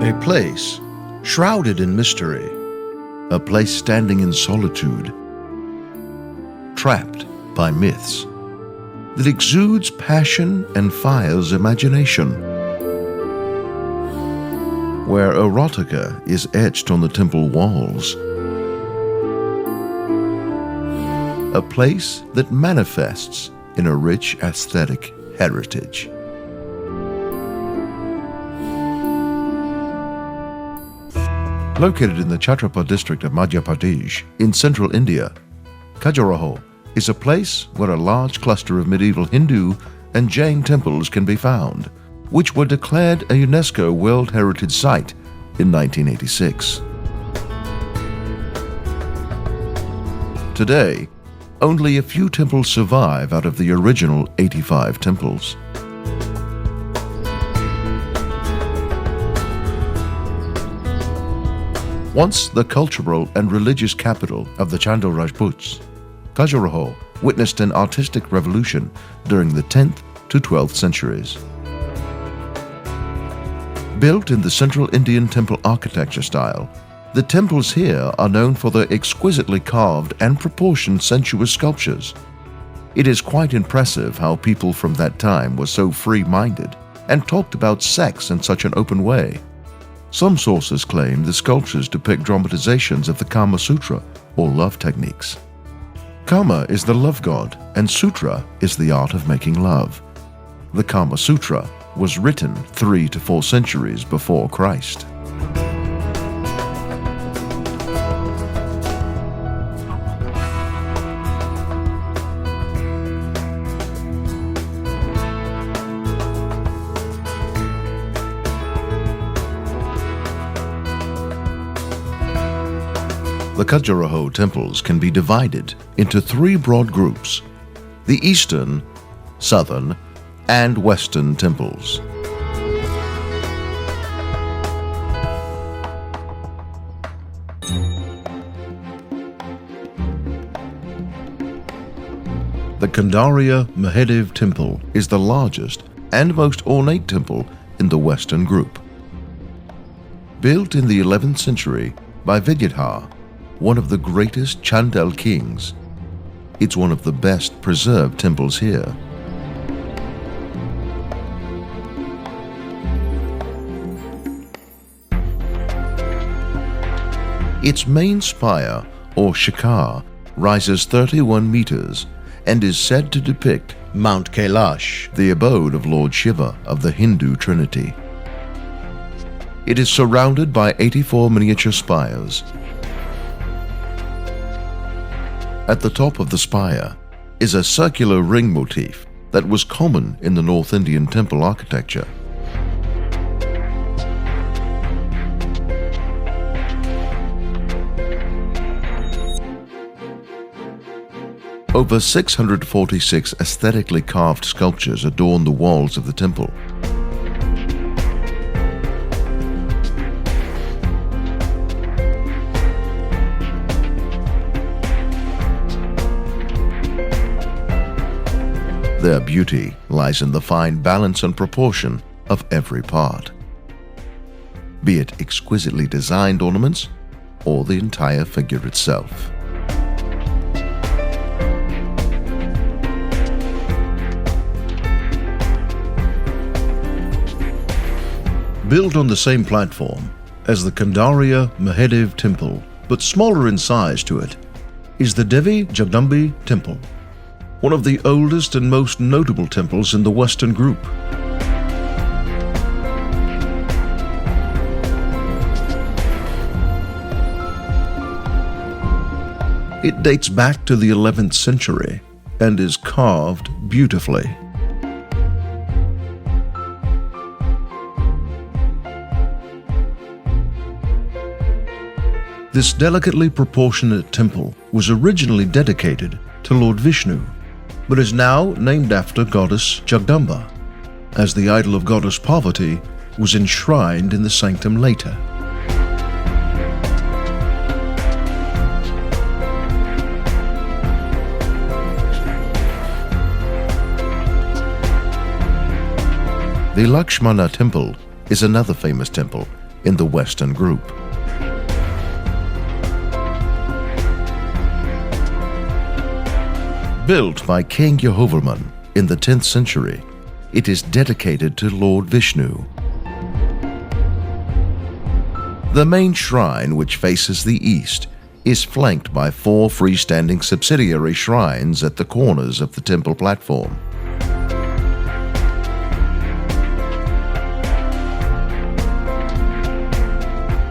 A place shrouded in mystery, a place standing in solitude, trapped by myths, that exudes passion and fires imagination, where erotica is etched on the temple walls, a place that manifests in a rich aesthetic heritage. Located in the Chhatrapur district of Madhya Pradesh in central India, Khajuraho is a place where a large cluster of medieval Hindu and Jain temples can be found, which were declared a UNESCO World Heritage Site in 1986. Today, only a few temples survive out of the original 85 temples. Once the cultural and religious capital of the Chandel Rajputs, Khajuraho witnessed an artistic revolution during the 10th to 12th centuries. Built in the Central Indian temple architecture style, the temples here are known for their exquisitely carved and proportioned sensuous sculptures. It is quite impressive how people from that time were so free-minded and talked about sex in such an open way. Some sources claim the sculptures depict dramatizations of the Kama Sutra, or love techniques. Kama is the love god, and Sutra is the art of making love. The Kama Sutra was written 3 to 4 centuries before Christ. The Khajuraho temples can be divided into 3 broad groups: the Eastern, Southern, and Western temples. The Kandaria Mahadev Temple is the largest and most ornate temple in the Western group. Built in the 11th century by Vidyadhar, one of the greatest Chandel kings, it's one of the best preserved temples here. Its main spire, or shikar, rises 31 meters and is said to depict Mount Kailash, the abode of Lord Shiva of the Hindu Trinity. It is surrounded by 84 miniature spires. At the top of the spire is a circular ring motif that was common in the North Indian temple architecture. Over 646 aesthetically carved sculptures adorn the walls of the temple. Their beauty lies in the fine balance and proportion of every part, be it exquisitely designed ornaments or the entire figure itself. Built on the same platform as the Kandaria Mahadev Temple, but smaller in size to it, is the Devi Jagdambi Temple, one of the oldest and most notable temples in the Western group. It dates back to the 11th century and is carved beautifully. This delicately proportionate temple was originally dedicated to Lord Vishnu, but is now named after goddess Jagdamba, as the idol of goddess Parvati was enshrined in the sanctum later. The Lakshmana Temple is another famous temple in the Western group. Built by King Yahovulman in the 10th century, it is dedicated to Lord Vishnu. The main shrine, which faces the east, is flanked by 4 freestanding subsidiary shrines at the corners of the temple platform.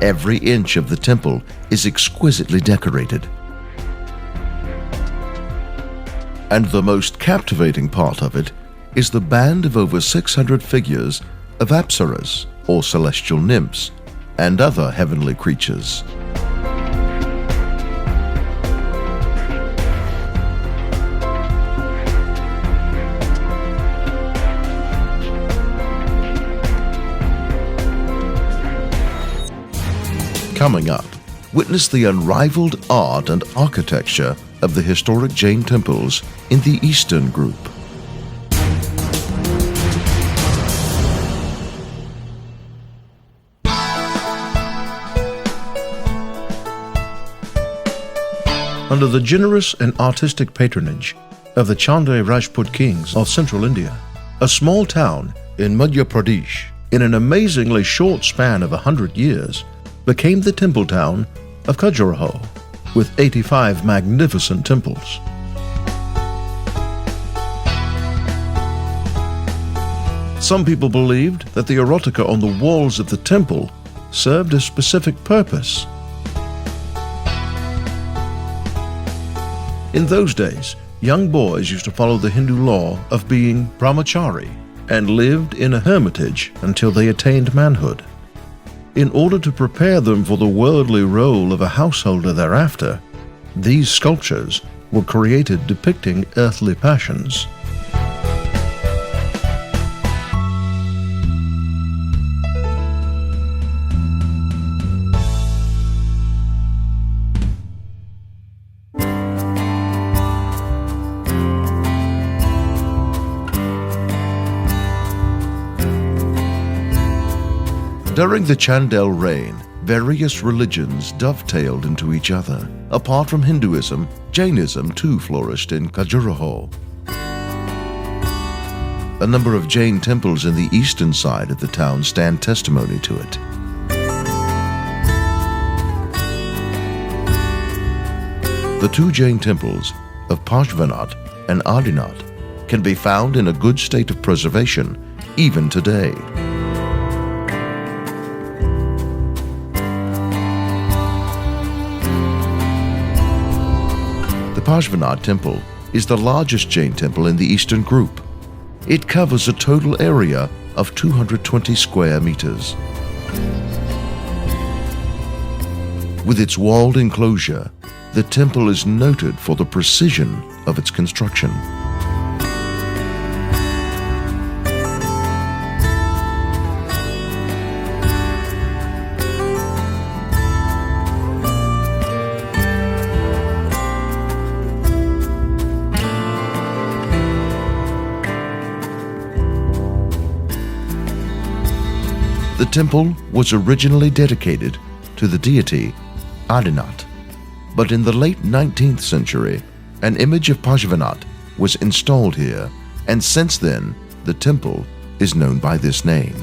Every inch of the temple is exquisitely decorated. And the most captivating part of it is the band of over 600 figures of apsaras, or celestial nymphs, and other heavenly creatures. Coming up, witness the unrivaled art and architecture of the historic Jain temples in the Eastern group. Under the generous and artistic patronage of the Chandra Rajput kings of central India, a small town in Madhya Pradesh, in an amazingly short span of 100 years, became the temple town of Khajuraho, with 85 magnificent temples. Some people believed that the erotica on the walls of the temple served a specific purpose. In those days, young boys used to follow the Hindu law of being brahmachari and lived in a hermitage until they attained manhood. In order to prepare them for the worldly role of a householder thereafter, these sculptures were created depicting earthly passions. During the Chandel reign, various religions dovetailed into each other. Apart from Hinduism, Jainism too flourished in Khajuraho. A number of Jain temples in the eastern side of the town stand testimony to it. The 2 Jain temples of Pashvanath and Adinath can be found in a good state of preservation even today. The Pashvanath temple is the largest Jain temple in the Eastern group. It covers a total area of 220 square meters. With its walled enclosure, the temple is noted for the precision of its construction. The temple was originally dedicated to the deity Adinath, but in the late 19th century, an image of Pashvanath was installed here, and since then, the temple is known by this name.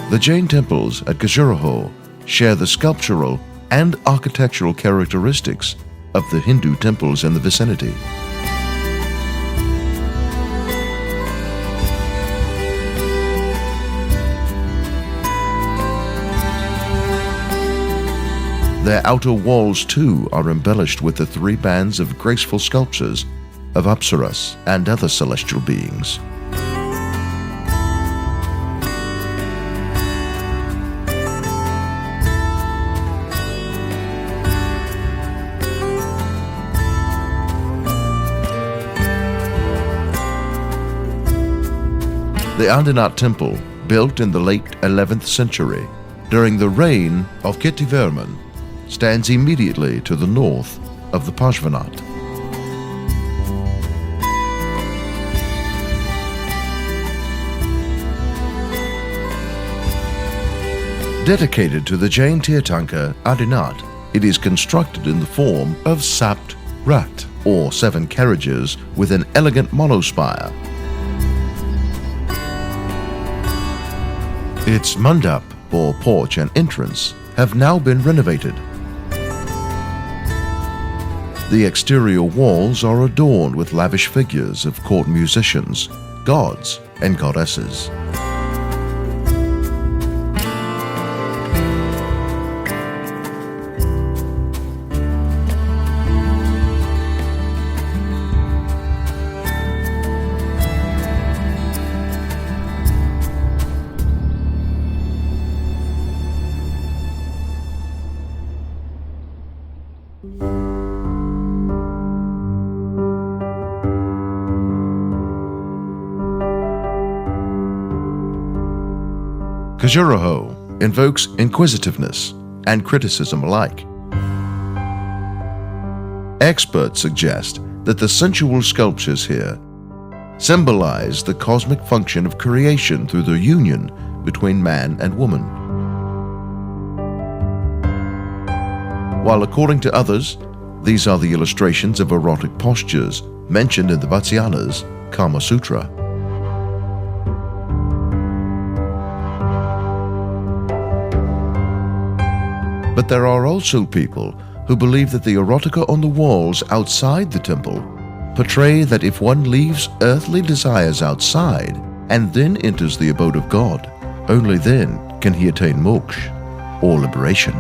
The Jain temples at Khajuraho share the sculptural and architectural characteristics of the Hindu temples in the vicinity. Their outer walls too are embellished with the 3 bands of graceful sculptures of apsaras and other celestial beings. The Adinath temple, built in the late 11th century, during the reign of Ketivarman stands immediately to the north of the Pashvanat. Dedicated to the Jain Tirthankar Adinath, it is constructed in the form of Sapt Rat, or 7 carriages with an elegant monospire. Its mandap, or porch and entrance, have now been renovated. The exterior walls are adorned with lavish figures of court musicians, gods and goddesses. Khajuraho invokes inquisitiveness and criticism alike. Experts suggest that the sensual sculptures here symbolize the cosmic function of creation through the union between man and woman. While according to others, these are the illustrations of erotic postures mentioned in the Vatsyana's Kama Sutra. But there are also people who believe that the erotica on the walls outside the temple portray that if one leaves earthly desires outside and then enters the abode of God, only then can he attain moksha, or liberation.